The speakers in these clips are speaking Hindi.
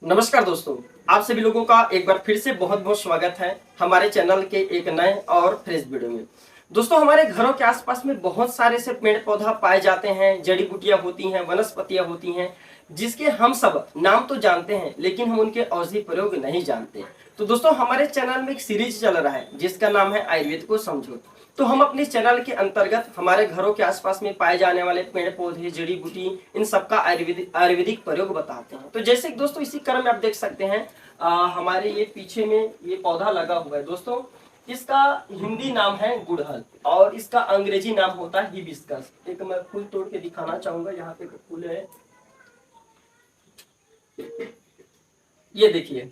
नमस्कार दोस्तों, आप सभी लोगों का एक बार फिर से बहुत बहुत स्वागत है हमारे चैनल के एक नए और फ्रेश वीडियो में। दोस्तों, हमारे घरों के आसपास में बहुत सारे से पेड़ पौधा पाए जाते हैं, जड़ी बूटियां होती हैं, वनस्पतियां होती हैं, जिसके हम सब नाम तो जानते हैं लेकिन हम उनके औषधि प्रयोग नहीं जानते। तो दोस्तों, हमारे चैनल में एक सीरीज चल रहा है जिसका नाम है आयुर्वेद को समझो। तो हम अपने चैनल के अंतर्गत हमारे घरों के आसपास में पाए जाने वाले पेड़ पौधे, जड़ी बूटी, इन सबका आयुर्वेदिक प्रयोग बताते हैं। तो जैसे कि दोस्तों इसी क्रम में आप देख सकते हैं, हमारे ये पीछे में ये पौधा लगा हुआ है। दोस्तों, इसका हिंदी नाम है गुड़हल और इसका अंग्रेजी नाम होता है हिबिस्कस। एक मैं फूल तोड़ के दिखाना चाहूंगा, यहाँ पे फूल है, ये देखिए।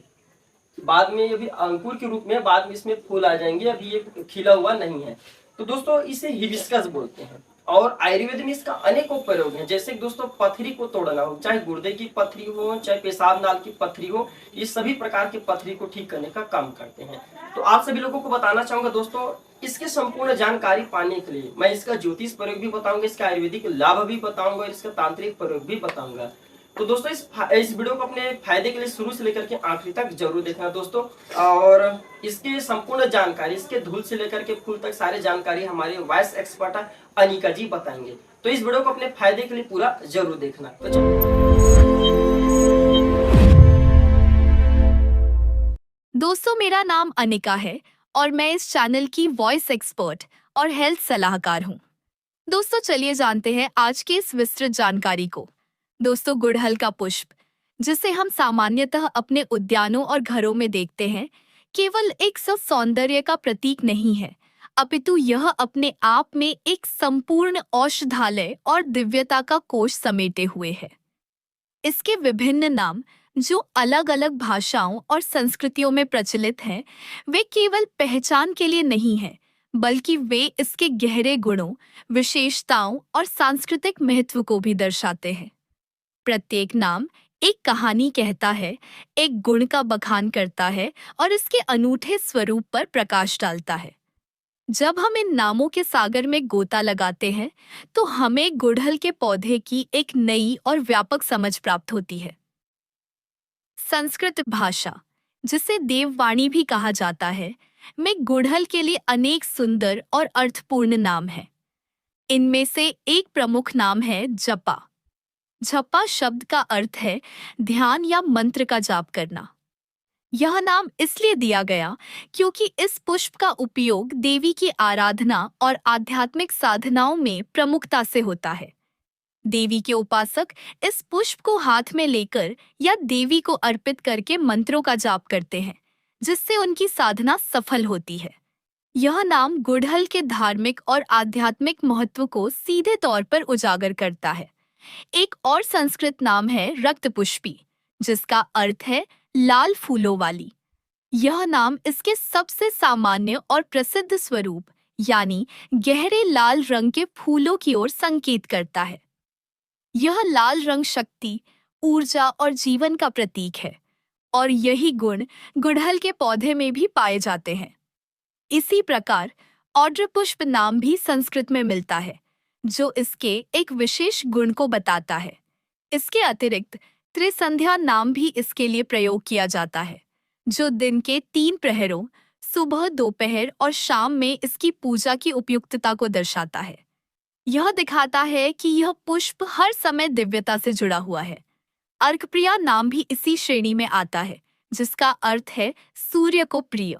बाद में ये भी अंकुर के रूप में बाद में इसमें फूल आ जाएंगे, अभी ये खिला हुआ नहीं है। तो दोस्तों, इसे हिबिस्कस बोलते हैं और आयुर्वेद में इसका अनेकों प्रयोग हैं। जैसे दोस्तों, पथरी को तोड़ना हो, चाहे गुर्दे की पथरी हो, चाहे पेशाब नाल की पथरी हो, ये सभी प्रकार की पथरी को ठीक करने का काम करते हैं। तो आप सभी लोगों को बताना चाहूंगा दोस्तों, इसके संपूर्ण जानकारी पाने के लिए मैं इसका ज्योतिष प्रयोग भी बताऊंगा, इसका आयुर्वेदिक लाभ भी बताऊंगा और इसका तांत्रिक प्रयोग भी बताऊंगा। तो दोस्तों, इस वीडियो को अपने फायदे के लिए शुरू से लेकर के आखिरी तक जरूर देखना दोस्तों। और इसकी संपूर्ण जानकारी, इसके धूल से लेकर के फूल तक सारी जानकारी हमारे वॉइस एक्सपर्ट अनिका जी बताएंगे। तो इस वीडियो को अपने फायदे के लिए पूरा जरूर देखना। तो दोस्तों, मेरा नाम अनिका है और मैं इस चैनल की वॉइस एक्सपर्ट और हेल्थ सलाहकार हूँ। दोस्तों, चलिए जानते हैं आज की इस विस्तृत जानकारी को। दोस्तों, गुड़हल का पुष्प, जिसे हम सामान्यतः अपने उद्यानों और घरों में देखते हैं, केवल एक सौंदर्य का प्रतीक नहीं है, अपितु यह अपने आप में एक संपूर्ण औषधालय और दिव्यता का कोष समेटे हुए है। इसके विभिन्न नाम, जो अलग अलग भाषाओं और संस्कृतियों में प्रचलित हैं, वे केवल पहचान के लिए नहीं हैं, बल्कि वे इसके गहरे गुणों, विशेषताओं और सांस्कृतिक महत्व को भी दर्शाते हैं। प्रत्येक नाम एक कहानी कहता है, एक गुण का बखान करता है और इसके अनूठे स्वरूप पर प्रकाश डालता है। जब हम इन नामों के सागर में गोता लगाते हैं, तो हमें गुड़हल के पौधे की एक नई और व्यापक समझ प्राप्त होती है। संस्कृत भाषा, जिसे देववाणी भी कहा जाता है, में गुड़हल के लिए अनेक सुंदर और अर्थपूर्ण नाम हैं। इनमें से एक प्रमुख नाम है जपा। जपा शब्द का अर्थ है ध्यान या मंत्र का जाप करना। यह नाम इसलिए दिया गया क्योंकि इस पुष्प का उपयोग देवी की आराधना और आध्यात्मिक साधनाओं में प्रमुखता से होता है। देवी के उपासक इस पुष्प को हाथ में लेकर या देवी को अर्पित करके मंत्रों का जाप करते हैं, जिससे उनकी साधना सफल होती है। यह नाम गुड़हल के धार्मिक और आध्यात्मिक महत्व को सीधे तौर पर उजागर करता है। एक और संस्कृत नाम है रक्तपुष्पी, जिसका अर्थ है लाल फूलों वाली। यह नाम इसके सबसे सामान्य और प्रसिद्ध स्वरूप, यानी गहरे लाल रंग के फूलों की ओर संकेत करता है। यह लाल रंग शक्ति, ऊर्जा और जीवन का प्रतीक है और यही गुण गुड़हल के पौधे में भी पाए जाते हैं। इसी प्रकार औड्रपुष्प नाम भी संस्कृत में मिलता है, जो इसके एक विशेष गुण को बताता है। इसके अतिरिक्त त्रिसंध्या नाम भी इसके लिए प्रयोग किया जाता है, जो दिन के 3 प्रहरों, सुबह, दोपहर और शाम में इसकी पूजा की उपयुक्तता को दर्शाता है। यह दिखाता है कि यह पुष्प हर समय दिव्यता से जुड़ा हुआ है। अर्कप्रिया नाम भी इसी श्रेणी में आता है, जिसका अर्थ है सूर्य को प्रिय।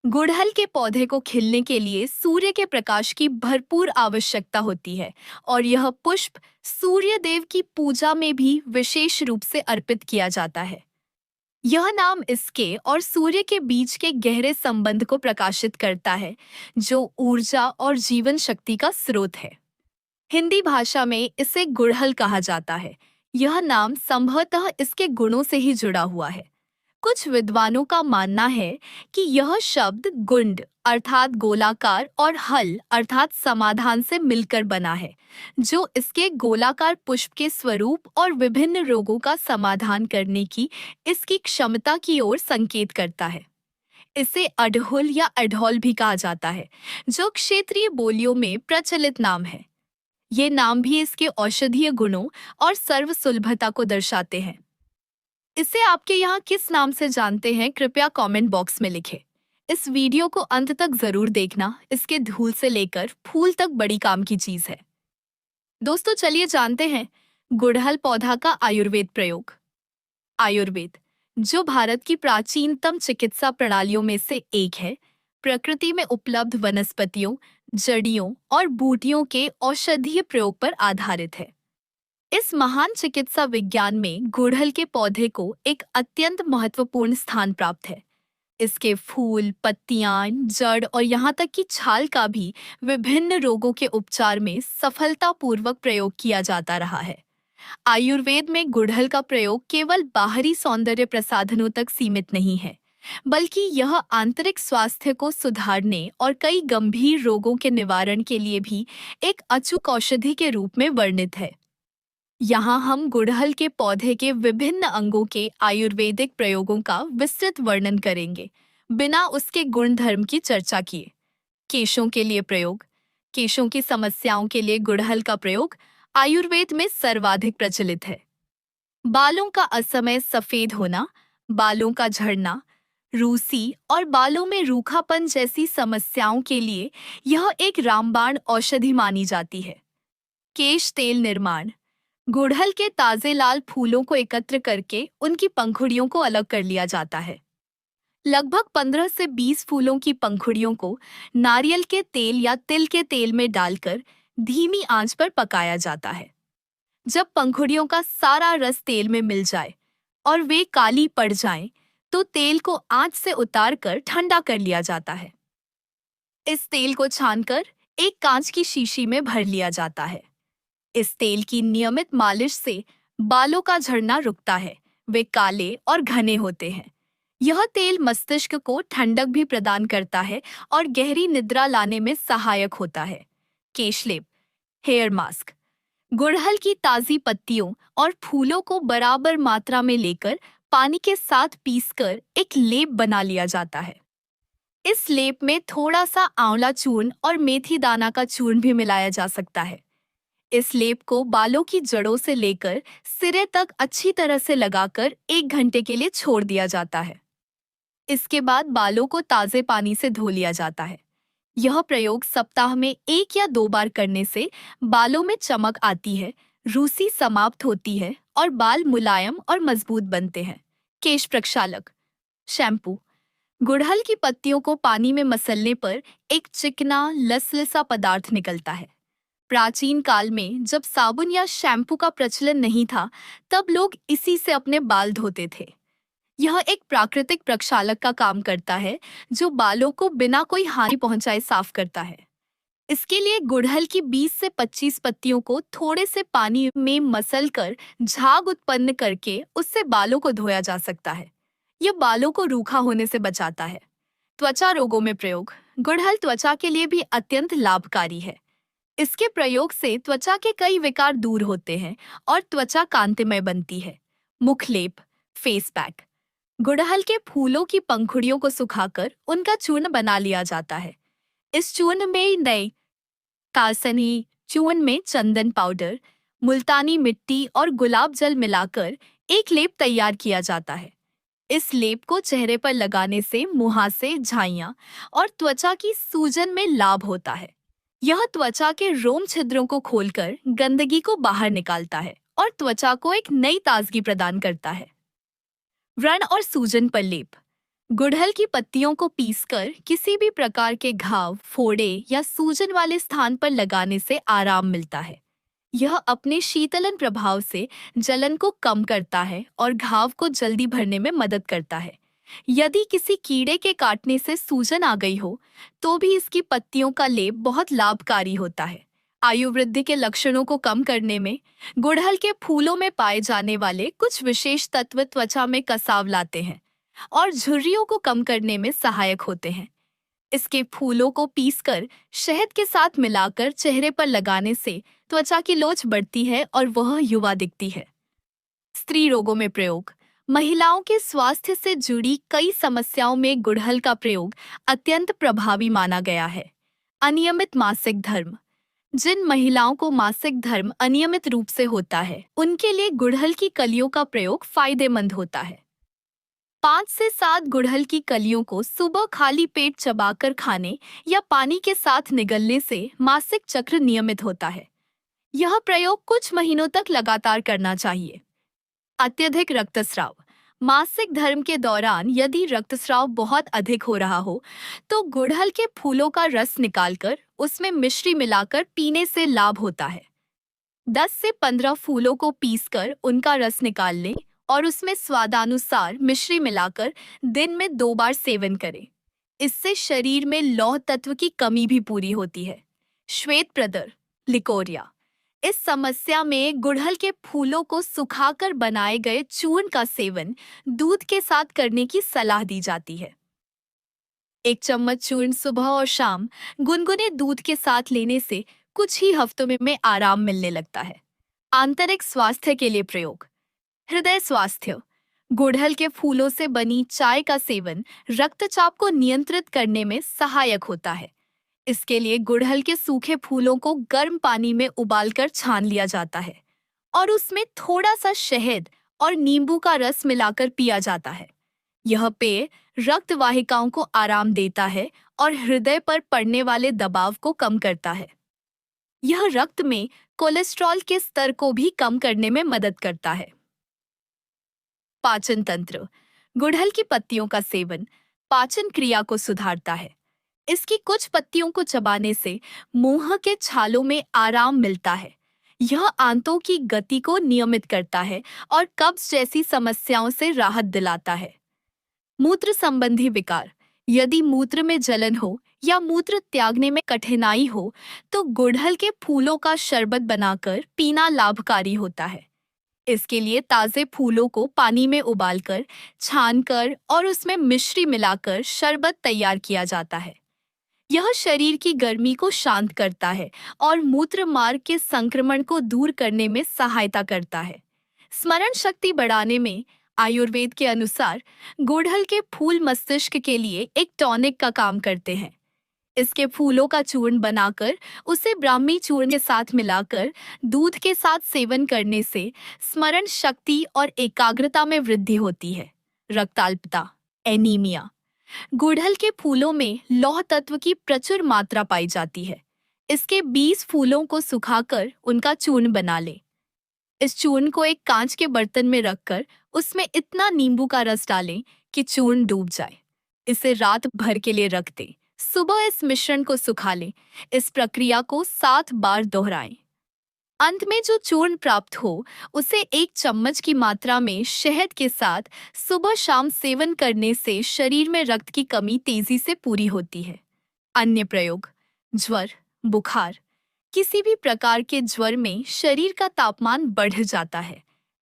गुड़हल के पौधे को खिलने के लिए सूर्य के प्रकाश की भरपूर आवश्यकता होती है और यह पुष्प सूर्य देव की पूजा में भी विशेष रूप से अर्पित किया जाता है। यह नाम इसके और सूर्य के बीच के गहरे संबंध को प्रकाशित करता है, जो ऊर्जा और जीवन शक्ति का स्रोत है। हिंदी भाषा में इसे गुड़हल कहा जाता है। यह नाम संभवतः इसके गुणों से ही जुड़ा हुआ है। कुछ विद्वानों का मानना है कि यह शब्द गुंड अर्थात गोलाकार और हल अर्थात समाधान से मिलकर बना है, जो इसके गोलाकार पुष्प के स्वरूप और विभिन्न रोगों का समाधान करने की इसकी क्षमता की ओर संकेत करता है। इसे अडहुल या अडहौल भी कहा जाता है, जो क्षेत्रीय बोलियों में प्रचलित नाम है। ये नाम भी इसके औषधीय गुणों और सर्वसुलभता को दर्शाते हैं। इसे आपके यहाँ किस नाम से जानते हैं, कृपया कमेंट बॉक्स में लिखें। इस वीडियो को अंत तक जरूर देखना, इसके धूल से लेकर फूल तक बड़ी काम की चीज है। दोस्तों चलिए जानते हैं गुड़हल पौधा का आयुर्वेद प्रयोग। आयुर्वेद, जो भारत की प्राचीनतम चिकित्सा प्रणालियों में से एक है, प्रकृति में उपलब्ध वनस्पतियों, जड़ियों और बूटियों के औषधीय प्रयोग पर आधारित है। इस महान चिकित्सा विज्ञान में गुड़हल के पौधे को एक अत्यंत महत्वपूर्ण स्थान प्राप्त है। इसके फूल, पत्तियां, जड़ और यहाँ तक कि छाल का भी विभिन्न रोगों के उपचार में सफलतापूर्वक प्रयोग किया जाता रहा है। आयुर्वेद में गुड़हल का प्रयोग केवल बाहरी सौंदर्य प्रसाधनों तक सीमित नहीं है, बल्कि यह आंतरिक स्वास्थ्य को सुधारने और कई गंभीर रोगों के निवारण के लिए भी एक अचूक औषधि के रूप में वर्णित है। यहाँ हम गुड़हल के पौधे के विभिन्न अंगों के आयुर्वेदिक प्रयोगों का विस्तृत वर्णन करेंगे, बिना उसके गुणधर्म की चर्चा किए। केशों के लिए प्रयोग। केशों की समस्याओं के लिए गुड़हल का प्रयोग आयुर्वेद में सर्वाधिक प्रचलित है। बालों का असमय सफेद होना, बालों का झड़ना, रूसी और बालों में रूखापन जैसी समस्याओं के लिए यह एक रामबाण औषधि मानी जाती है। केश तेल निर्माण। गुड़हल के ताजे लाल फूलों को एकत्र करके उनकी पंखुड़ियों को अलग कर लिया जाता है। लगभग 15 से 20 फूलों की पंखुड़ियों को नारियल के तेल या तिल के तेल में डालकर धीमी आंच पर पकाया जाता है। जब पंखुड़ियों का सारा रस तेल में मिल जाए और वे काली पड़ जाएं, तो तेल को आंच से उतारकर ठंडा कर लिया जाता है। इस तेल को छानकर एक कांच की शीशी में भर लिया जाता है। इस तेल की नियमित मालिश से बालों का झड़ना रुकता है, वे काले और घने होते हैं। यह तेल मस्तिष्क को ठंडक भी प्रदान करता है और गहरी निद्रा लाने में सहायक होता है। केशलेप, हेयर मास्क। गुड़हल की ताजी पत्तियों और फूलों को बराबर मात्रा में लेकर पानी के साथ पीसकर एक लेप बना लिया जाता है। इस लेप में थोड़ा सा आंवला चूर्ण और मेथी दाना का चूर्ण भी मिलाया जा सकता है। इस लेप को बालों की जड़ों से लेकर सिरे तक अच्छी तरह से लगाकर 1 घंटे के लिए छोड़ दिया जाता है। इसके बाद बालों को ताजे पानी से धो लिया जाता है। यह प्रयोग सप्ताह में 1 या 2 बार करने से बालों में चमक आती है, रूसी समाप्त होती है और बाल मुलायम और मजबूत बनते हैं। केश प्रक्षालक, शैम्पू। गुड़हल की पत्तियों को पानी में मसलने पर एक चिकना लसलसा पदार्थ निकलता है। प्राचीन काल में जब साबुन या शैम्पू का प्रचलन नहीं था, तब लोग इसी से अपने बाल धोते थे। यह एक प्राकृतिक प्रक्षालक का काम करता है, जो बालों को बिना कोई हानि पहुंचाए साफ करता है। इसके लिए गुड़हल की 20 से 25 पत्तियों को थोड़े से पानी में मसलकर झाग उत्पन्न करके उससे बालों को धोया जा सकता है। यह बालों को रूखा होने से बचाता है। त्वचा रोगों में प्रयोग। गुड़हल त्वचा के लिए भी अत्यंत लाभकारी है। इसके प्रयोग से त्वचा के कई विकार दूर होते हैं और त्वचा कांतिमय बनती है। मुखलेप, फेस पैक। गुड़हल के फूलों की पंखुड़ियों को सुखाकर उनका चूर्ण बना लिया जाता है। इस चूर्ण में नए कासनी चूर्ण में चंदन पाउडर, मुल्तानी मिट्टी और गुलाब जल मिलाकर एक लेप तैयार किया जाता है। इस लेप को चेहरे पर लगाने से मुहासे, झाइयां और त्वचा की सूजन में लाभ होता है। यह त्वचा के रोम छिद्रों को खोलकर गंदगी को बाहर निकालता है और त्वचा को एक नई ताजगी प्रदान करता है। व्रण और सूजन पर लेप। गुड़हल की पत्तियों को पीसकर किसी भी प्रकार के घाव, फोड़े या सूजन वाले स्थान पर लगाने से आराम मिलता है। यह अपने शीतलन प्रभाव से जलन को कम करता है और घाव को जल्दी भरने में मदद करता है। यदि किसी कीड़े के काटने से सूजन आ गई हो, तो भी इसकी पत्तियों का लेप बहुत लाभकारी होता है। आयुर्वृद्धि के लक्षणों को कम करने में गुड़हल के फूलों में पाए जाने वाले कुछ विशेष तत्व त्वचा में कसाव लाते हैं और झुर्रियों को कम करने में सहायक होते हैं। इसके फूलों को पीसकर शहद के साथ मिलाकर चेहरे पर लगाने से त्वचा की लोच बढ़ती है और वह युवा दिखती है। स्त्री रोगों में प्रयोग। महिलाओं के स्वास्थ्य से जुड़ी कई समस्याओं में गुड़हल का प्रयोग अत्यंत प्रभावी माना गया है। अनियमित मासिक धर्म। जिन महिलाओं को मासिक धर्म अनियमित रूप से होता है, उनके लिए गुड़हल की कलियों का प्रयोग फायदेमंद होता है। 5 से 7 गुड़हल की कलियों को सुबह खाली पेट चबाकर खाने या पानी के साथ निगलने से मासिक चक्र नियमित होता है। यह प्रयोग कुछ महीनों तक लगातार करना चाहिए। अत्यधिक रक्तस्राव। मासिक धर्म के दौरान यदि रक्तस्राव बहुत अधिक हो रहा हो, तो गुड़हल के फूलों का रस निकालकर उसमें मिश्री मिलाकर पीने से लाभ होता है। 10 से 15 फूलों को पीसकर उनका रस निकाल लें और उसमें स्वादानुसार मिश्री मिलाकर दिन में 2 बार सेवन करें। इससे शरीर में लौह तत्व की कमी भी पूरी होती है। श्वेत प्रदर, लिकोरिया। इस समस्या में गुड़हल के फूलों को सुखाकर बनाए गए चूर्ण का सेवन दूध के साथ करने की सलाह दी जाती है। 1 चम्मच चूर्ण सुबह और शाम गुनगुने दूध के साथ लेने से कुछ ही हफ्तों में आराम मिलने लगता है। आंतरिक स्वास्थ्य के लिए प्रयोग। हृदय स्वास्थ्य। गुड़हल के फूलों से बनी चाय का सेवन रक्तचाप को नियंत्रित करने में सहायक होता है। इसके लिए गुड़हल के सूखे फूलों को गर्म पानी में उबालकर छान लिया जाता है और उसमें थोड़ा सा शहद और नींबू का रस मिलाकर पिया जाता है। यह पेय रक्त वाहिकाओं को आराम देता है और हृदय पर पड़ने वाले दबाव को कम करता है। यह रक्त में कोलेस्ट्रॉल के स्तर को भी कम करने में मदद करता है। पाचन तंत्र। गुड़हल की पत्तियों का सेवन पाचन क्रिया को सुधारता है। इसकी कुछ पत्तियों को चबाने से मुंह के छालों में आराम मिलता है। यह आंतों की गति को नियमित करता है और कब्ज जैसी समस्याओं से राहत दिलाता है। मूत्र संबंधी विकार। यदि मूत्र में जलन हो या मूत्र त्यागने में कठिनाई हो, तो गुड़हल के फूलों का शरबत बनाकर पीना लाभकारी होता है। इसके लिए ताजे फूलों को पानी में उबालकर, छानकर और उसमें मिश्री मिलाकर शरबत तैयार किया जाता है। यह शरीर की गर्मी को शांत करता है और मूत्र मार्ग के संक्रमण को दूर करने में सहायता करता है। स्मरण शक्ति बढ़ाने में आयुर्वेद के अनुसार गुड़हल के फूल मस्तिष्क के लिए एक टॉनिक का काम करते हैं। इसके फूलों का चूर्ण बनाकर उसे ब्राह्मी चूर्ण के साथ मिलाकर दूध के साथ सेवन करने से स्मरण शक्ति और एकाग्रता में वृद्धि होती है। रक्ताल्पता, एनीमिया। गुड़हल के फूलों में लौह तत्व की प्रचुर मात्रा पाई जाती है। इसके 20 फूलों को सुखाकर उनका चूर्ण बना लें। इस चूर्ण को एक कांच के बर्तन में रखकर उसमें इतना नींबू का रस डालें कि चूर्ण डूब जाए। इसे रात भर के लिए रख दें। सुबह इस मिश्रण को सुखा लें। इस प्रक्रिया को 7 बार दोहराएं। अंत में जो चूर्ण प्राप्त हो उसे 1 चम्मच की मात्रा में शहद के साथ सुबह शाम सेवन करने से शरीर में रक्त की कमी तेजी से पूरी होती है। अन्य प्रयोग। ज्वर, बुखार। किसी भी प्रकार के ज्वर में शरीर का तापमान बढ़ जाता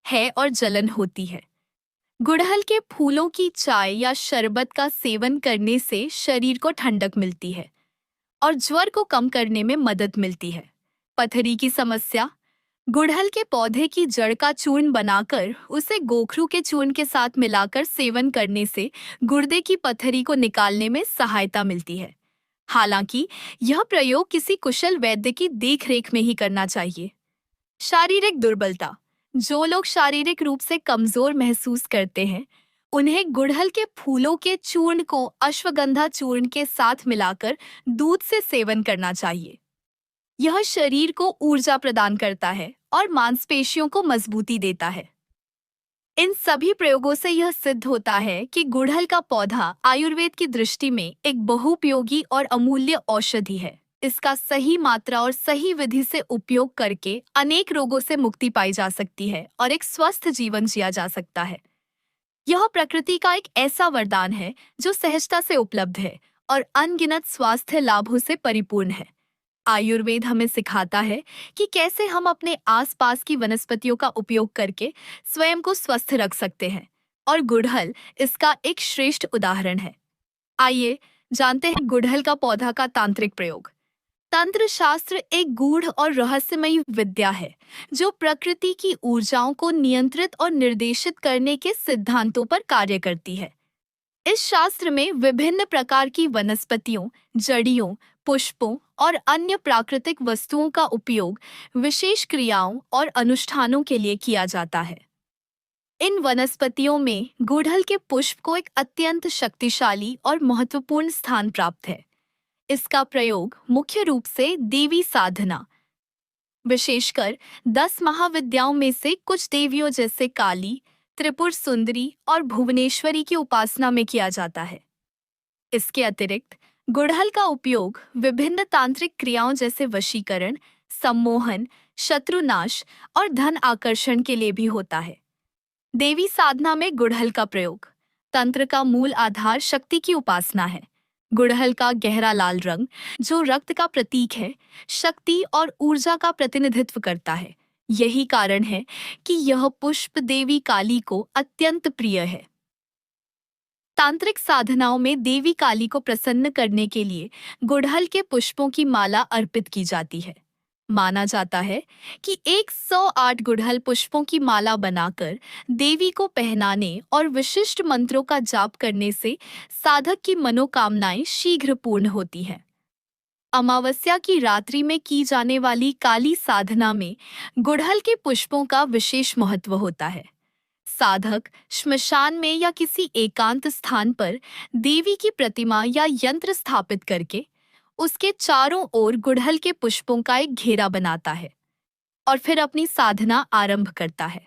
है और जलन होती है। गुड़हल के फूलों की चाय या शरबत का सेवन करने से शरीर को ठंडक मिलती है और ज्वर को कम करने में मदद मिलती है। पथरी की समस्या। गुड़हल के पौधे की जड़ का चूर्ण बनाकर उसे गोखरू के चूर्ण के साथ मिलाकर सेवन करने से गुर्दे की पथरी को निकालने में सहायता मिलती है। हालांकि यह प्रयोग किसी कुशल वैद्य की देखरेख में ही करना चाहिए। शारीरिक दुर्बलता। जो लोग शारीरिक रूप से कमजोर महसूस करते हैं, उन्हें गुड़हल के फूलों के चूर्ण को अश्वगंधा चूर्ण के साथ मिलाकर दूध से सेवन करना चाहिए। यह शरीर को ऊर्जा प्रदान करता है और मांसपेशियों को मजबूती देता है। इन सभी प्रयोगों से यह सिद्ध होता है कि गुड़हल का पौधा आयुर्वेद की दृष्टि में एक बहुपयोगी और अमूल्य औषधि है। इसका सही मात्रा और सही विधि से उपयोग करके अनेक रोगों से मुक्ति पाई जा सकती है और एक स्वस्थ जीवन जिया जा सकता है। यह प्रकृति का एक ऐसा वरदान है जो सहजता से उपलब्ध है और अनगिनत स्वास्थ्य लाभों से परिपूर्ण है। आयुर्वेद हमें सिखाता है कि कैसे हम अपने आसपास की वनस्पतियों का उपयोग करके स्वयं को स्वस्थ रख सकते हैं, और गुड़हल इसका एक श्रेष्ठ उदाहरण है। आइए जानते हैं गुड़हल का पौधा का तांत्रिक प्रयोग। तंत्र शास्त्र एक गूढ़ और रहस्यमयी विद्या है जो प्रकृति की ऊर्जाओं को नियंत्रित और निर्देशित करने के सिद्धांतों पर कार्य करती है। इस शास्त्र में विभिन्न प्रकार की वनस्पतियों, जड़ियों, पुष्पों और अन्य प्राकृतिक वस्तुओं का उपयोग विशेष क्रियाओं और अनुष्ठानों के लिए किया जाता है। इन वनस्पतियों में गुड़हल के पुष्प को एक अत्यंत शक्तिशाली और महत्वपूर्ण स्थान प्राप्त है। इसका प्रयोग मुख्य रूप से देवी साधना, विशेषकर 10 महाविद्याओं में से कुछ देवियों जैसे काली, त्रिपुर सुंदरी और भुवनेश्वरी की उपासना में किया जाता है। इसके अतिरिक्त गुड़हल का उपयोग विभिन्न तांत्रिक क्रियाओं जैसे वशीकरण, सम्मोहन, शत्रुनाश और धन आकर्षण के लिए भी होता है। देवी साधना में गुड़हल का प्रयोग। तंत्र का मूल आधार शक्ति की उपासना है। गुड़हल का गहरा लाल रंग, जो रक्त का प्रतीक है, शक्ति और ऊर्जा का प्रतिनिधित्व करता है। यही कारण है कि यह पुष्प देवी काली को अत्यंत प्रिय है। तांत्रिक साधनाओं में देवी काली को प्रसन्न करने के लिए गुड़हल के पुष्पों की माला अर्पित की जाती है। माना जाता है कि 108 गुड़हल पुष्पों की माला बनाकर देवी को पहनाने और विशिष्ट मंत्रों का जाप करने से साधक की मनोकामनाएं शीघ्र पूर्ण होती हैं। अमावस्या की रात्रि में की जाने वाली काली साधना में गुड़हल के पुष्पों का विशेष महत्व होता है। साधक श्मशान में या किसी एकांत स्थान पर देवी की प्रतिमा या यंत्र स्थापित करके उसके चारों ओर गुड़हल के पुष्पों का एक घेरा बनाता है और फिर अपनी साधना आरंभ करता है।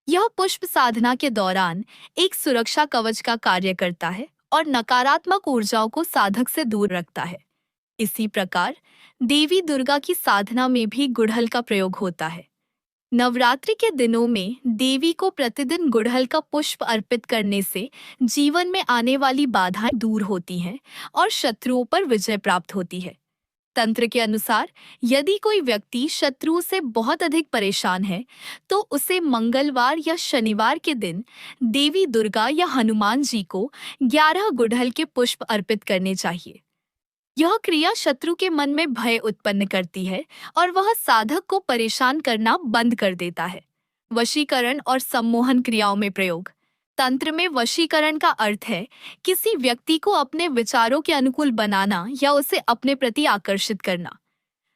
यह पुष्प साधना के दौरान एक सुरक्षा कवच का कार्य करता है और नकारात्मक ऊर्जाओं को साधक से दूर रखता है। इसी प्रकार देवी दुर्गा की साधना में भी गुड़हल का प्रयोग होता है। नवरात्रि के दिनों में देवी को प्रतिदिन गुड़हल का पुष्प अर्पित करने से जीवन में आने वाली बाधाएं दूर होती हैं और शत्रुओं पर विजय प्राप्त होती है। तंत्र के अनुसार यदि कोई व्यक्ति शत्रुओं से बहुत अधिक परेशान है तो उसे मंगलवार या शनिवार के दिन देवी दुर्गा या हनुमान जी को 11 गुड़हल के पुष्प अर्पित करने चाहिए। यह क्रिया शत्रु के मन में भय उत्पन्न करती है और वह साधक को परेशान करना बंद कर देता है। वशीकरण और सम्मोहन क्रियाओं में प्रयोग। तंत्र में वशीकरण का अर्थ है किसी व्यक्ति को अपने विचारों के अनुकूल बनाना या उसे अपने प्रति आकर्षित करना।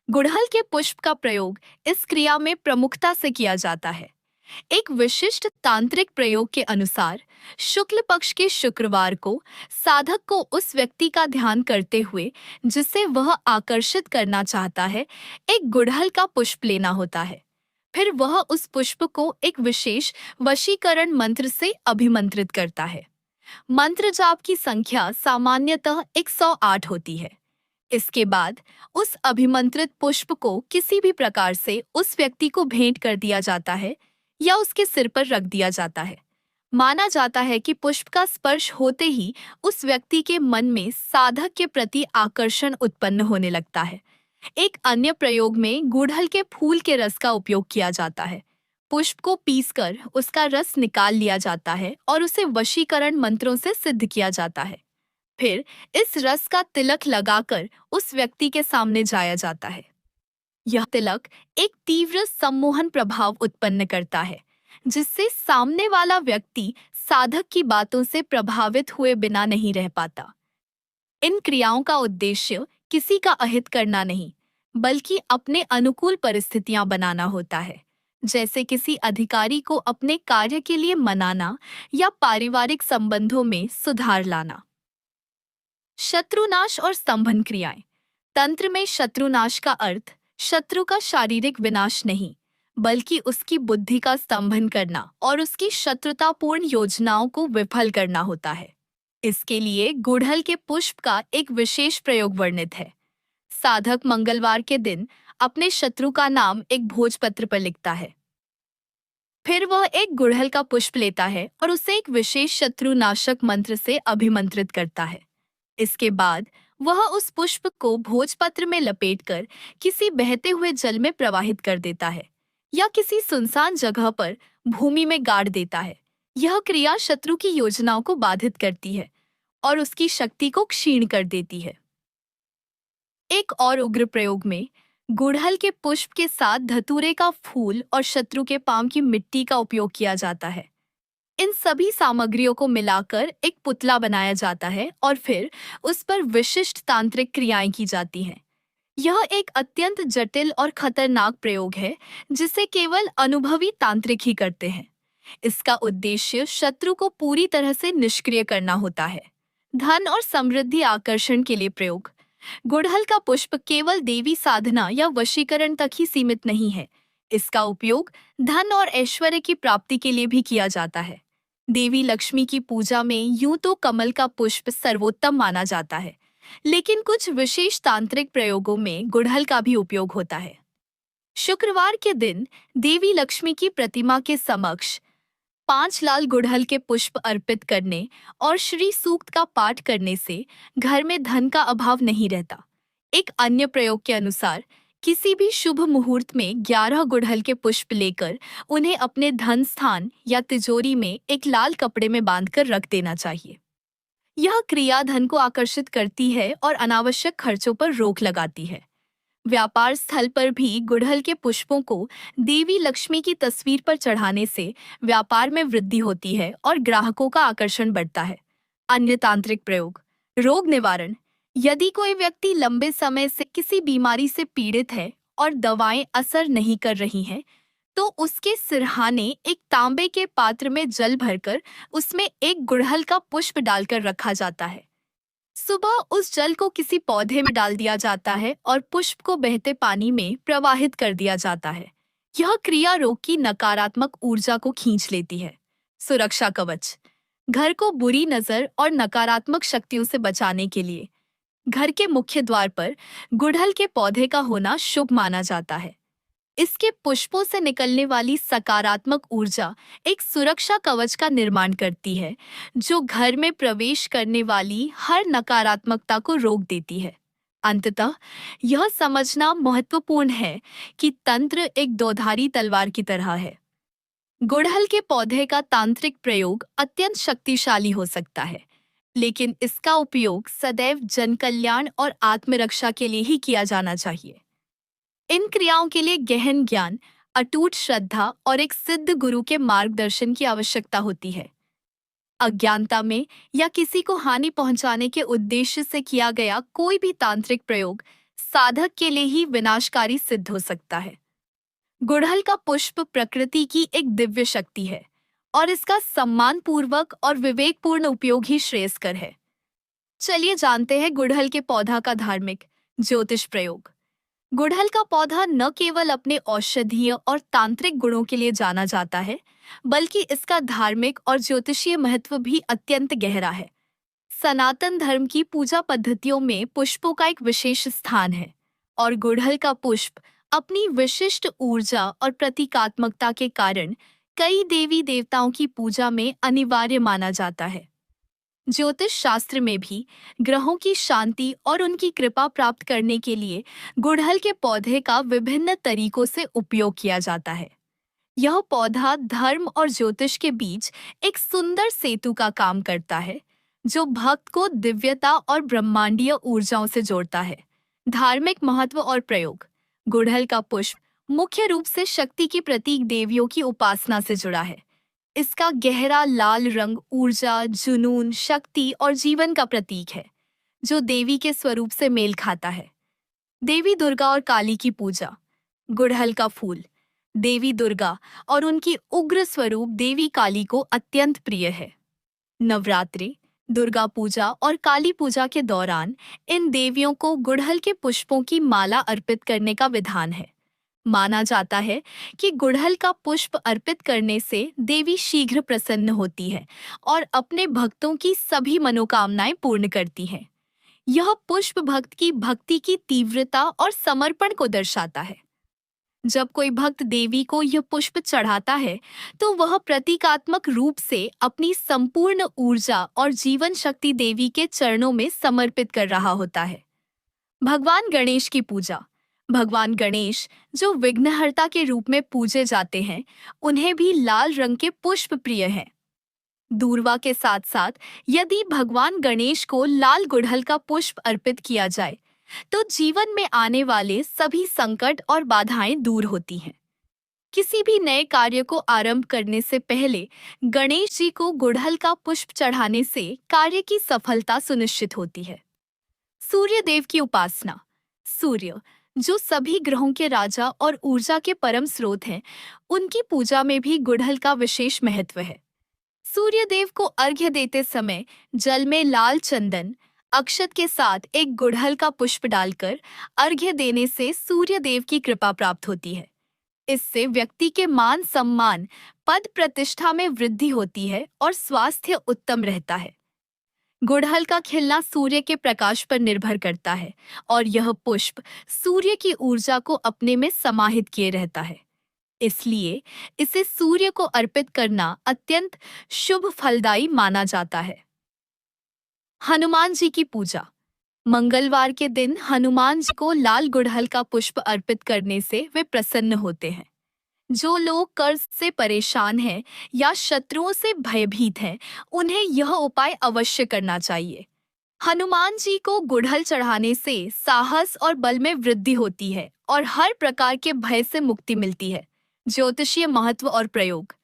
गुड़हल के पुष्प का प्रयोग इस क्रिया में प्रमुखता से किया जाता है। एक विशिष्ट तांत्रिक प्रयोग के अनुसार शुक्ल पक्ष के शुक्रवार को साधक को उस व्यक्ति का ध्यान करते हुए जिसे वह आकर्षित करना चाहता है एक गुड़हल का पुष्प लेना होता है। फिर वह उस पुष्प को एक विशेष वशीकरण मंत्र से अभिमंत्रित करता है। मंत्र जाप की संख्या सामान्यतः 108 होती है। इसके बाद उस अभिमंत्रित पुष्प को किसी भी प्रकार से उस व्यक्ति को भेंट कर दिया जाता है या उसके सिर पर रख दिया जाता है। माना जाता है कि पुष्प का स्पर्श होते ही उस व्यक्ति के मन में साधक के प्रति आकर्षण उत्पन्न होने लगता है। एक अन्य प्रयोग में गुड़हल के फूल के रस का उपयोग किया जाता है। पुष्प को पीसकर उसका रस निकाल लिया जाता है और उसे वशीकरण मंत्रों से सिद्ध किया जाता है। फिर इस रस का तिलक लगाकर उस व्यक्ति के सामने जाया जाता है। यह तिलक एक तीव्र सम्मोहन प्रभाव उत्पन्न करता है जिससे सामने वाला व्यक्ति साधक की बातों से प्रभावित हुए बिना नहीं रह पाता। इन क्रियाओं का उद्देश्य किसी का अहित करना नहीं, बल्कि अपने अनुकूल परिस्थितियां बनाना होता है, जैसे किसी अधिकारी को अपने कार्य के लिए मनाना या पारिवारिक संबंधों में सुधार लाना। शत्रुनाश और स्तंभन क्रियाएं। तंत्र में शत्रुनाश का अर्थ शत्रु का शारीरिक विनाश नहीं, बल्कि उसकी बुद्धि का स्तंभन करना और उसकी शत्रुतापूर्ण योजनाओं को विफल करना होता है। इसके लिए गुड़हल के पुष्प का एक विशेष प्रयोग वर्णित है। साधक मंगलवार के दिन अपने शत्रु का नाम एक भोजपत्र पर लिखता है। फिर वह एक गुड़हल का पुष्प लेता है और उसे एक विशेष शत्रुनाशक मंत्र से अभिमंत्रित करता है। इसके बाद वह उस पुष्प को भोजपत्र में लपेटकर किसी बहते हुए जल में प्रवाहित कर देता है या किसी सुनसान जगह पर भूमि में गाड़ देता है। यह क्रिया शत्रु की योजनाओं को बाधित करती है और उसकी शक्ति को क्षीण कर देती है। एक और उग्र प्रयोग में गुड़हल के पुष्प के साथ धतूरे का फूल और शत्रु के पांव की मिट्टी का उपयोग किया जाता है। इन सभी सामग्रियों को मिलाकर एक पुतला बनाया जाता है और फिर उस पर विशिष्ट तांत्रिक क्रियाएं की जाती हैं। यह एक अत्यंत जटिल और खतरनाक प्रयोग है जिसे केवल अनुभवी तांत्रिक ही करते हैं। इसका उद्देश्य शत्रु को पूरी तरह से निष्क्रिय करना होता है। धन और समृद्धि आकर्षण के लिए प्रयोग। गुड़हल का पुष्प केवल देवी साधना या वशीकरण तक ही सीमित नहीं है। इसका उपयोग धन और ऐश्वर्य की प्राप्ति के लिए भी किया जाता है। देवी लक्ष्मी की पूजा में यूं तो कमल का पुष्प सर्वोत्तम माना जाता है, लेकिन कुछ विशेष तांत्रिक प्रयोगों में गुड़हल का भी उपयोग होता है। शुक्रवार के दिन देवी लक्ष्मी की प्रतिमा के समक्ष 5 लाल गुड़हल के पुष्प अर्पित करने और श्री सूक्त का पाठ करने से घर में धन का अभाव नहीं रहता। एक अन्य प्रयोग के अनुसार किसी भी शुभ मुहूर्त में 11 गुड़हल के पुष्प लेकर उन्हें अपने धन स्थान या तिजोरी में एक लाल कपड़े में बांधकर रख देना चाहिए। यह क्रिया धन को आकर्षित करती है और अनावश्यक खर्चों पर रोक लगाती है। व्यापार स्थल पर भी गुड़हल के पुष्पों को देवी लक्ष्मी की तस्वीर पर चढ़ाने से व्यापार में वृद्धि होती है और ग्राहकों का आकर्षण बढ़ता है। अन्य तांत्रिक प्रयोग। रोग निवारण। यदि कोई व्यक्ति लंबे समय से किसी बीमारी से पीड़ित है और दवाएं असर नहीं कर रही हैं, तो उसके सिरहाने एक तांबे के पात्र में जल भरकर उसमें एक गुड़हल का पुष्प डालकर रखा जाता है। सुबह उस जल को किसी पौधे में डाल दिया जाता है और पुष्प को बहते पानी में प्रवाहित कर दिया जाता है। यह क्रिया रोग की नकारात्मक ऊर्जा को खींच लेती है। सुरक्षा कवच। घर को बुरी नजर और नकारात्मक शक्तियों से बचाने के लिए घर के मुख्य द्वार पर गुड़हल के पौधे का होना शुभ माना जाता है। इसके पुष्पों से निकलने वाली सकारात्मक ऊर्जा एक सुरक्षा कवच का निर्माण करती है, जो घर में प्रवेश करने वाली हर नकारात्मकता को रोक देती है। अंततः यह समझना महत्वपूर्ण है कि तंत्र एक दोधारी तलवार की तरह है। गुड़हल के पौधे का तांत्रिक प्रयोग अत्यंत शक्तिशाली हो सकता है, लेकिन इसका उपयोग सदैव जनकल्याण और आत्मरक्षा के लिए ही किया जाना चाहिए। इन क्रियाओं के लिए गहन ज्ञान, अटूट श्रद्धा और एक सिद्ध गुरु के मार्गदर्शन की आवश्यकता होती है। अज्ञानता में या किसी को हानि पहुंचाने के उद्देश्य से किया गया कोई भी तांत्रिक प्रयोग साधक के लिए ही विनाशकारी सिद्ध हो सकता है। गुड़हल का पुष्प प्रकृति की एक दिव्य शक्ति है और इसका सम्मानपूर्वक और विवेकपूर्ण उपयोग ही श्रेयस्कर है। चलिए जानते हैं गुड़हल के पौधा का धार्मिक ज्योतिष प्रयोग। गुड़हल का पौधा न केवल अपने औषधीय और तांत्रिक गुणों के लिए जाना जाता है, बल्कि इसका धार्मिक और ज्योतिषीय महत्व भी अत्यंत गहरा है। सनातन धर्म की पूजा पद्धतियों में पुष्पों का एक विशेष स्थान है और गुड़हल का पुष्प अपनी विशिष्ट ऊर्जा और प्रतीकात्मकता के कारण कई देवी देवताओं की पूजा में अनिवार्य माना जाता है। ज्योतिष शास्त्र में भी ग्रहों की शांति और उनकी कृपा प्राप्त करने के लिए गुड़हल के पौधे का विभिन्न तरीकों से उपयोग किया जाता है। यह पौधा धर्म और ज्योतिष के बीच एक सुंदर सेतु का काम करता है, जो भक्त को दिव्यता और ब्रह्मांडीय ऊर्जाओं से जोड़ता है। धार्मिक महत्व और प्रयोग। गुड़हल का पुष्प मुख्य रूप से शक्ति की प्रतीक देवियों की उपासना से जुड़ा है। इसका गहरा लाल रंग ऊर्जा, जुनून, शक्ति और जीवन का प्रतीक है, जो देवी के स्वरूप से मेल खाता है। देवी दुर्गा और काली की पूजा। गुड़हल का फूल देवी दुर्गा और उनकी उग्र स्वरूप देवी काली को अत्यंत प्रिय है। नवरात्रि, दुर्गा पूजा और काली पूजा के दौरान इन देवियों को गुड़हल के पुष्पों की माला अर्पित करने का विधान है। माना जाता है कि गुड़हल का पुष्प अर्पित करने से देवी शीघ्र प्रसन्न होती है और अपने भक्तों की सभी मनोकामनाएं पूर्ण करती हैं। यह पुष्प भक्त की भक्ति की तीव्रता और समर्पण को दर्शाता है। जब कोई भक्त देवी को यह पुष्प चढ़ाता है, तो वह प्रतीकात्मक रूप से अपनी संपूर्ण ऊर्जा और जीवन शक्ति देवी के चरणों में समर्पित कर रहा होता है। भगवान गणेश की पूजा। भगवान गणेश, जो विघ्नहर्ता के रूप में पूजे जाते हैं, उन्हें भी लाल रंग के पुष्प प्रिय हैं। दूर्वा के साथ साथ यदि भगवान गणेश को लाल गुड़हल का पुष्प अर्पित किया जाए, तो जीवन में आने वाले सभी संकट और बाधाएं दूर होती हैं। किसी भी नए कार्य को आरंभ करने से पहले गणेश जी को गुड़हल का पुष्प चढ़ाने से कार्य की सफलता सुनिश्चित होती है। सूर्य देव की उपासना। सूर्य, जो सभी ग्रहों के राजा और ऊर्जा के परम स्रोत हैं, उनकी पूजा में भी गुड़हल का विशेष महत्व है। सूर्य देव को अर्घ्य देते समय जल में लाल चंदन, अक्षत के साथ एक गुड़हल का पुष्प डालकर अर्घ्य देने से सूर्य देव की कृपा प्राप्त होती है। इससे व्यक्ति के मान सम्मान, पद प्रतिष्ठा में वृद्धि होती है और स्वास्थ्य उत्तम रहता है। गुड़हल का खिलना सूर्य के प्रकाश पर निर्भर करता है और यह पुष्प सूर्य की ऊर्जा को अपने में समाहित किए रहता है। इसलिए इसे सूर्य को अर्पित करना अत्यंत शुभ फलदायी माना जाता है। हनुमान जी की पूजा। मंगलवार के दिन हनुमान जी को लाल गुड़हल का पुष्प अर्पित करने से वे प्रसन्न होते हैं। जो लोग कर्ज से परेशान हैं या शत्रुओं से भयभीत हैं, उन्हें यह उपाय अवश्य करना चाहिए। हनुमान जी को गुड़हल चढ़ाने से साहस और बल में वृद्धि होती है और हर प्रकार के भय से मुक्ति मिलती है। ज्योतिषीय महत्व और प्रयोग।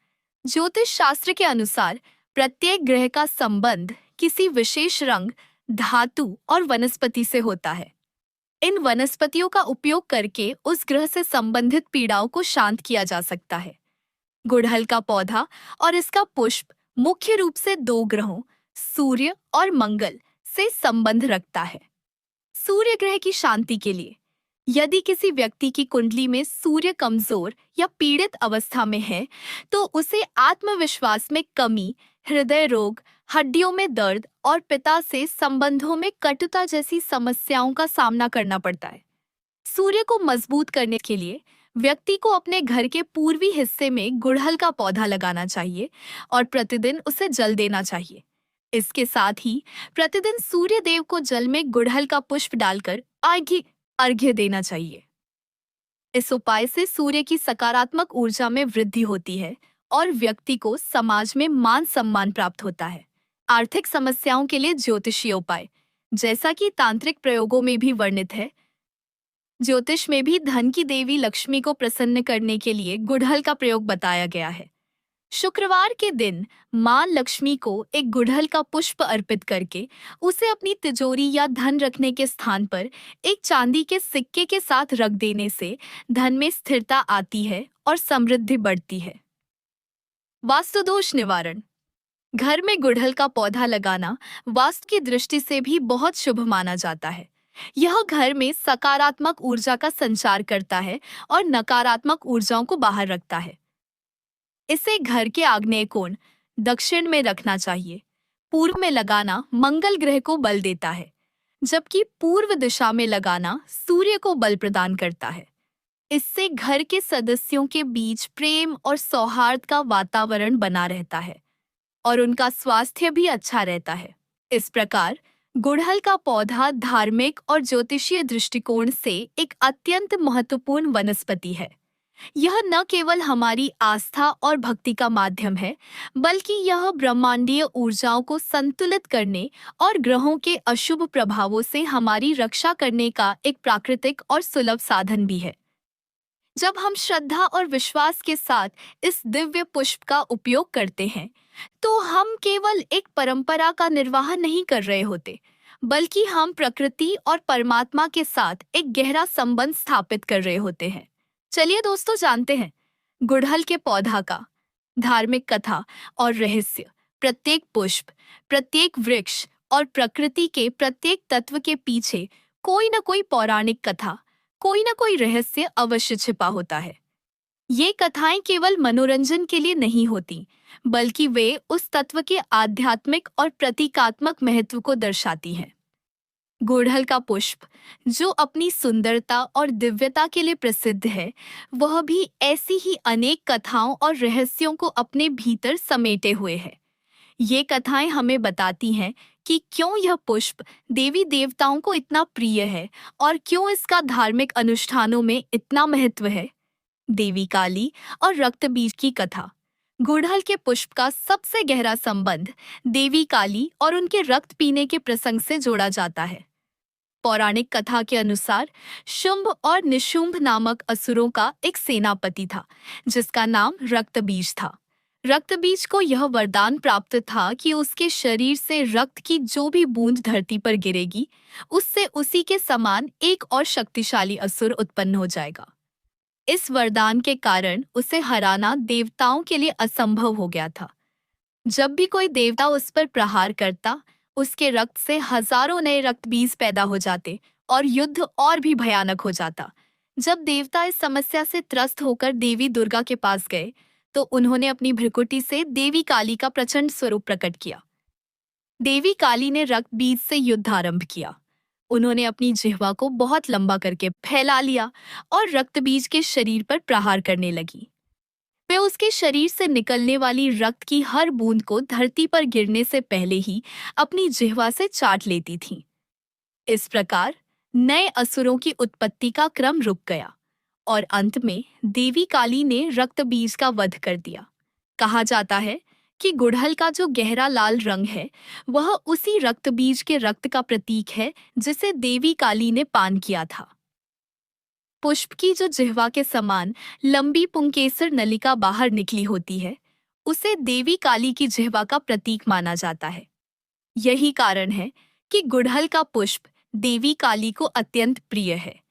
ज्योतिष शास्त्र के अनुसार प्रत्येक ग्रह का संबंध किसी विशेष रंग, धातु और वनस्पति से होता है। इन वनस्पतियों का उपयोग करके उस ग्रह से संबंधित पीड़ाओं को शांत किया जा सकता है। गुड़हल का पौधा और इसका पुष्प मुख्य रूप से दो ग्रहों, सूर्य और मंगल, से संबंध रखता है। सूर्य ग्रह की शांति के लिए, यदि किसी व्यक्ति की कुंडली में सूर्य कमजोर या पीड़ित अवस्था में है, तो उसे आत्मविश्वास में कमी, हृदय रोग, हड्डियों में दर्द और पिता से संबंधों में कटुता जैसी समस्याओं का सामना करना पड़ता है। सूर्य को मजबूत करने के लिए व्यक्ति को अपने घर के पूर्वी हिस्से में गुड़हल का पौधा लगाना चाहिए और प्रतिदिन उसे जल देना चाहिए। इसके साथ ही प्रतिदिन सूर्य देव को जल में गुड़हल का पुष्प डालकर अर्घ्य देना चाहिए। इस उपाय से सूर्य की सकारात्मक ऊर्जा में वृद्धि होती है और व्यक्ति को समाज में मान सम्मान प्राप्त होता है। आर्थिक समस्याओं के लिए ज्योतिषीय उपाय। जैसा कि तांत्रिक प्रयोगों में भी वर्णित है, ज्योतिष में भी धन की देवी लक्ष्मी को प्रसन्न करने के लिए गुड़हल का प्रयोग बताया गया है। शुक्रवार के दिन मां लक्ष्मी को एक गुड़हल का पुष्प अर्पित करके उसे अपनी तिजोरी या धन रखने के स्थान पर एक चांदी के सिक्के के साथ रख देने से धन में स्थिरता आती है और समृद्धि बढ़ती है। वास्तु दोष निवारण। घर में गुड़हल का पौधा लगाना वास्तु की दृष्टि से भी बहुत शुभ माना जाता है। यह घर में सकारात्मक ऊर्जा का संचार करता है और नकारात्मक ऊर्जाओं को बाहर रखता है। इसे घर के आग्नेय कोण, दक्षिण में रखना चाहिए। पूर्व में लगाना मंगल ग्रह को बल देता है, जबकि पूर्व दिशा में लगाना सूर्य को बल प्रदान करता है। इससे घर के सदस्यों के बीच प्रेम और सौहार्द का वातावरण बना रहता है और उनका स्वास्थ्य भी अच्छा रहता है। इस प्रकार गुड़हल का पौधा धार्मिक और ज्योतिषीय दृष्टिकोण से एक अत्यंत महत्वपूर्ण वनस्पति है। यह न केवल हमारी आस्था और भक्ति का माध्यम है, बल्कि यह ब्रह्मांडीय ऊर्जाओं को संतुलित करने और ग्रहों के अशुभ प्रभावों से हमारी रक्षा करने का एक प्राकृतिक और सुलभ साधन भी है। जब हम श्रद्धा और विश्वास के साथ इस दिव्य पुष्प का उपयोग करते हैं, तो हम केवल एक परंपरा का निर्वाह नहीं कर रहे होते, बल्कि हम प्रकृति और परमात्मा के साथ एक गहरा संबंध स्थापित कर रहे होते हैं। चलिए दोस्तों, जानते हैं गुड़हल के पौधा का धार्मिक कथा और रहस्य। प्रत्येक पुष्प, प्रत्येक वृक्ष और प्रकृति के प्रत्येक तत्व के पीछे कोई न कोई पौराणिक कथा, कोई न कोई रहस्य अवश्य छिपा होता है। ये कथाएं केवल मनोरंजन के लिए नहीं होती, बल्कि वे उस तत्व के आध्यात्मिक और प्रतीकात्मक महत्व को दर्शाती हैं। गुड़हल का पुष्प, जो अपनी सुंदरता और दिव्यता के लिए प्रसिद्ध है, वह भी ऐसी ही अनेक कथाओं और रहस्यों को अपने भीतर समेटे हुए है। ये कथाएं हमें बताती हैं कि क्यों यह पुष्प देवी देवताओं को इतना प्रिय है और क्यों इसका धार्मिक अनुष्ठानों में इतना महत्व है। देवी काली और रक्त बीज की कथा। गुड़हल के पुष्प का सबसे गहरा संबंध देवी काली और उनके रक्त पीने के प्रसंग से जोड़ा जाता है। पौराणिक कथा के अनुसार शुंभ और निशुंभ नामक असुरों का एक सेनापति था, जिसका नाम रक्त बीज था। रक्त बीज को यह वरदान प्राप्त था कि उसके शरीर से रक्त की जो भी बूंद धरती पर गिरेगी, उससे उसी के समान एक और शक्तिशाली असुर उत्पन्न हो जाएगा। इस वरदान के कारण उसे हराना देवताओं के लिए असंभव हो गया था। जब भी कोई देवता उस पर प्रहार करता, उसके रक्त से हजारों नए रक्त बीज पैदा हो जाते और युद्ध और भी भयानक हो जाता। जब देवता इस समस्या से त्रस्त होकर देवी दुर्गा के पास गए, तो उन्होंने अपनी भ्रिकुटी से देवी काली का प्रचंड स्वरूप प्रकट किया। देवी काली ने रक्त बीज से युद्ध आरंभ किया। उन्होंने अपनी जिह्वा को बहुत लंबा करके फैला लिया और रक्त बीज के शरीर पर प्रहार करने लगी। वे उसके शरीर से निकलने वाली रक्त की हर बूंद को धरती पर गिरने से पहले ही अपनी जिह्वा से चाट लेती थीं। इस प्रकार नए असुरों की उत्पत्ति का क्रम रुक गया और अंत में देवी काली ने रक्त बीज का वध कर दिया। कहा जाता है कि गुड़हल का जो गहरा लाल रंग है, वह उसी रक्त बीज के रक्त का प्रतीक है जिसे देवी काली ने पान किया था। पुष्प की जो जिह्वा के समान लंबी पुंकेसर नलिका बाहर निकली होती है, उसे देवी काली की जिह्वा का प्रतीक माना जाता है। यही कारण है कि गुड़हल का पुष्प देवी काली को अत्यंत प्रिय है।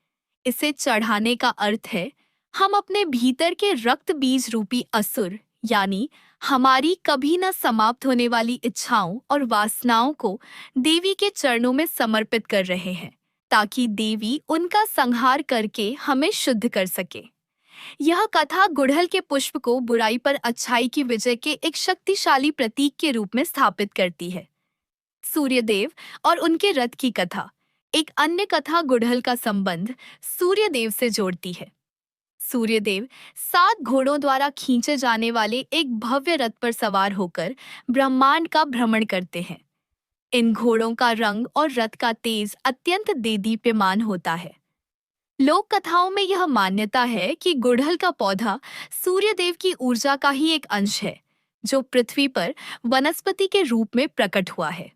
इसे चढ़ाने का अर्थ है हम अपने भीतर के रक्त बीज रूपी असुर यानी हमारी कभी न समाप्त होने वाली इच्छाओं और वासनाओं को देवी के चरणों में समर्पित कर रहे हैं, ताकि देवी उनका संहार करके हमें शुद्ध कर सके। यह कथा गुड़हल के पुष्प को बुराई पर अच्छाई की विजय के एक शक्तिशाली प्रतीक के रूप में स्थापित करती है। सूर्यदेव और उनके रथ की कथा। एक अन्य कथा गुड़हल का संबंध सूर्यदेव से जोड़ती है। सूर्यदेव 7 घोड़ों द्वारा खींचे जाने वाले एक भव्य रथ पर सवार होकर ब्रह्मांड का भ्रमण करते हैं। इन घोड़ों का रंग और रथ का तेज अत्यंत देदीप्यमान होता है। लोक कथाओं में यह मान्यता है कि गुड़हल का पौधा सूर्यदेव की ऊर्जा का ही एक अंश है, जो पृथ्वी पर वनस्पति के रूप में प्रकट हुआ है।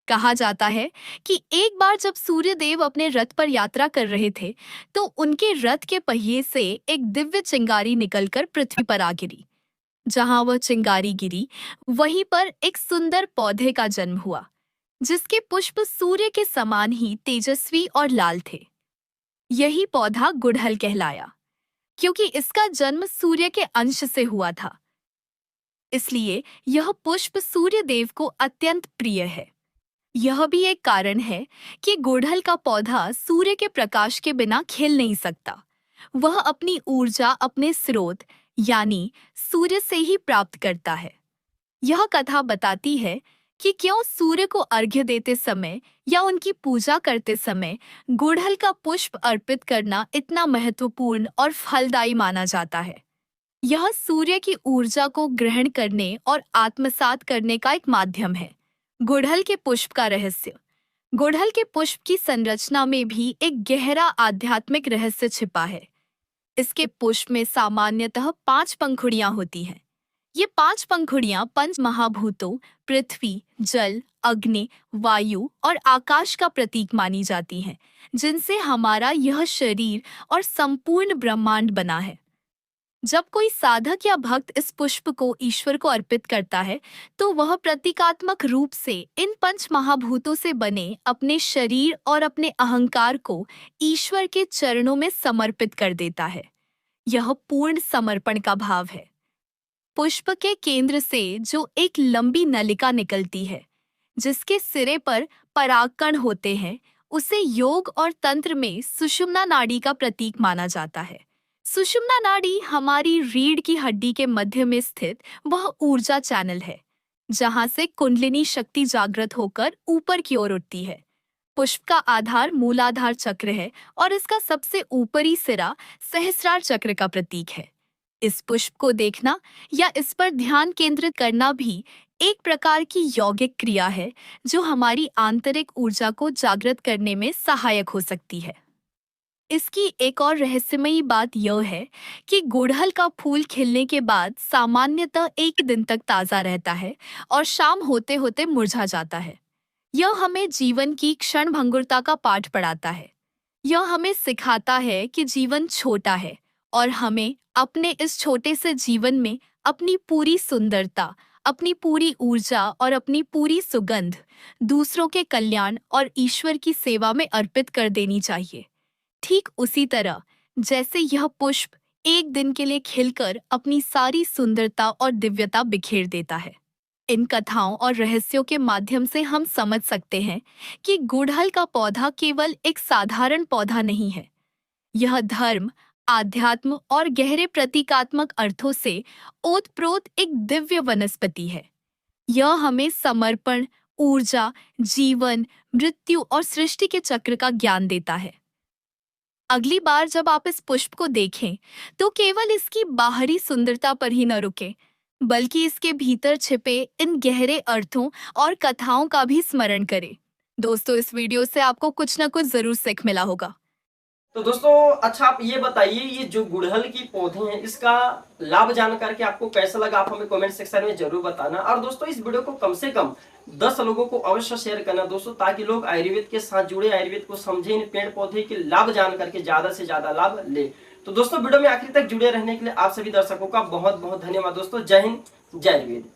कहा जाता है कि एक बार जब सूर्यदेव अपने रथ पर यात्रा कर रहे थे, तो उनके रथ के पहिए से एक दिव्य चिंगारी निकलकर पृथ्वी पर आ गिरी। जहां वह चिंगारी गिरी, वहीं पर एक सुंदर पौधे का जन्म हुआ, जिसके पुष्प सूर्य के समान ही तेजस्वी और लाल थे। यही पौधा गुड़हल कहलाया, क्योंकि इसका जन्म सूर्य के अंश से हुआ था। इसलिए यह पुष्प सूर्यदेव को अत्यंत प्रिय है। यह भी एक कारण है कि गुड़हल का पौधा सूर्य के प्रकाश के बिना खिल नहीं सकता। वह अपनी ऊर्जा अपने स्रोत यानी सूर्य से ही प्राप्त करता है। यह कथा बताती है कि क्यों सूर्य को अर्घ्य देते समय या उनकी पूजा करते समय गुड़हल का पुष्प अर्पित करना इतना महत्वपूर्ण और फलदायी माना जाता है। यह सूर्य की ऊर्जा को ग्रहण करने और आत्मसात करने का एक माध्यम है। गुड़हल के पुष्प का रहस्य। गुड़हल के पुष्प की संरचना में भी एक गहरा आध्यात्मिक रहस्य छिपा है। इसके पुष्प में सामान्यतः 5 पंखुड़ियां होती हैं। ये 5 पंखुड़ियां पंच महाभूतों पृथ्वी, जल, अग्नि, वायु और आकाश का प्रतीक मानी जाती हैं, जिनसे हमारा यह शरीर और संपूर्ण ब्रह्मांड बना है। जब कोई साधक या भक्त इस पुष्प को ईश्वर को अर्पित करता है, तो वह प्रतीकात्मक रूप से इन 5 महाभूतों से बने अपने शरीर और अपने अहंकार को ईश्वर के चरणों में समर्पित कर देता है। यह पूर्ण समर्पण का भाव है। पुष्प के केंद्र से जो एक लंबी नलिका निकलती है, जिसके सिरे पर परागकण होते हैं, उसे योग और तंत्र में सुषुम्ना नाड़ी का प्रतीक माना जाता है। सुषुम्ना नाड़ी हमारी रीढ़ की हड्डी के मध्य में स्थित वह ऊर्जा चैनल है, जहां से कुंडलिनी शक्ति जागृत होकर ऊपर की ओर उठती है। पुष्प का आधार मूलाधार चक्र है और इसका सबसे ऊपरी सिरा सहस्रार चक्र का प्रतीक है। इस पुष्प को देखना या इस पर ध्यान केंद्रित करना भी एक प्रकार की यौगिक क्रिया है, जो हमारी आंतरिक ऊर्जा को जागृत करने में सहायक हो सकती है। इसकी एक और रहस्यमयी बात यह है कि गुड़हल का फूल खिलने के बाद सामान्यतः 1 दिन तक ताज़ा रहता है और शाम होते होते मुरझा जाता है। यह हमें जीवन की क्षणभंगुरता का पाठ पढ़ाता है। यह हमें सिखाता है कि जीवन छोटा है और हमें अपने इस छोटे से जीवन में अपनी पूरी सुंदरता, अपनी पूरी ऊर्जा और अपनी पूरी सुगंध दूसरों के कल्याण और ईश्वर की सेवा में अर्पित कर देनी चाहिए। ठीक उसी तरह जैसे यह पुष्प एक दिन के लिए खिलकर अपनी सारी सुंदरता और दिव्यता बिखेर देता है। इन कथाओं और रहस्यों के माध्यम से हम समझ सकते हैं कि गुड़हल का पौधा केवल एक साधारण पौधा नहीं है। यह धर्म, आध्यात्म और गहरे प्रतीकात्मक अर्थों से ओतप्रोत एक दिव्य वनस्पति है। यह हमें समर्पण, ऊर्जा, जीवन, मृत्यु और सृष्टि के चक्र का ज्ञान देता है। अगली बार जब आप इस पुष्प को देखें तो केवल इसकी बाहरी सुंदरता पर ही न रुकें, बल्कि इसके भीतर छिपे इन गहरे अर्थों और कथाओं का भी स्मरण करें। दोस्तों, इस वीडियो से आपको कुछ न कुछ जरूर सीख मिला होगा। तो दोस्तों, अच्छा आप ये बताइए, ये जो गुड़हल की पौधे हैं इसका लाभ जान करके आपको कैसा लगा, आप हमें कमेंट सेक्शन में जरूर बताना। और दोस्तों, इस वीडियो को कम से कम 10 लोगों को अवश्य शेयर करना दोस्तों, ताकि लोग आयुर्वेद के साथ जुड़े, आयुर्वेद को समझे, इन पेड़ पौधे के लाभ जान करके ज्यादा से ज्यादा लाभ ले। तो दोस्तों, वीडियो में आखिर तक जुड़े रहने के लिए आप सभी दर्शकों का बहुत बहुत धन्यवाद दोस्तों। जय हिंद, जय आयुर्वेद।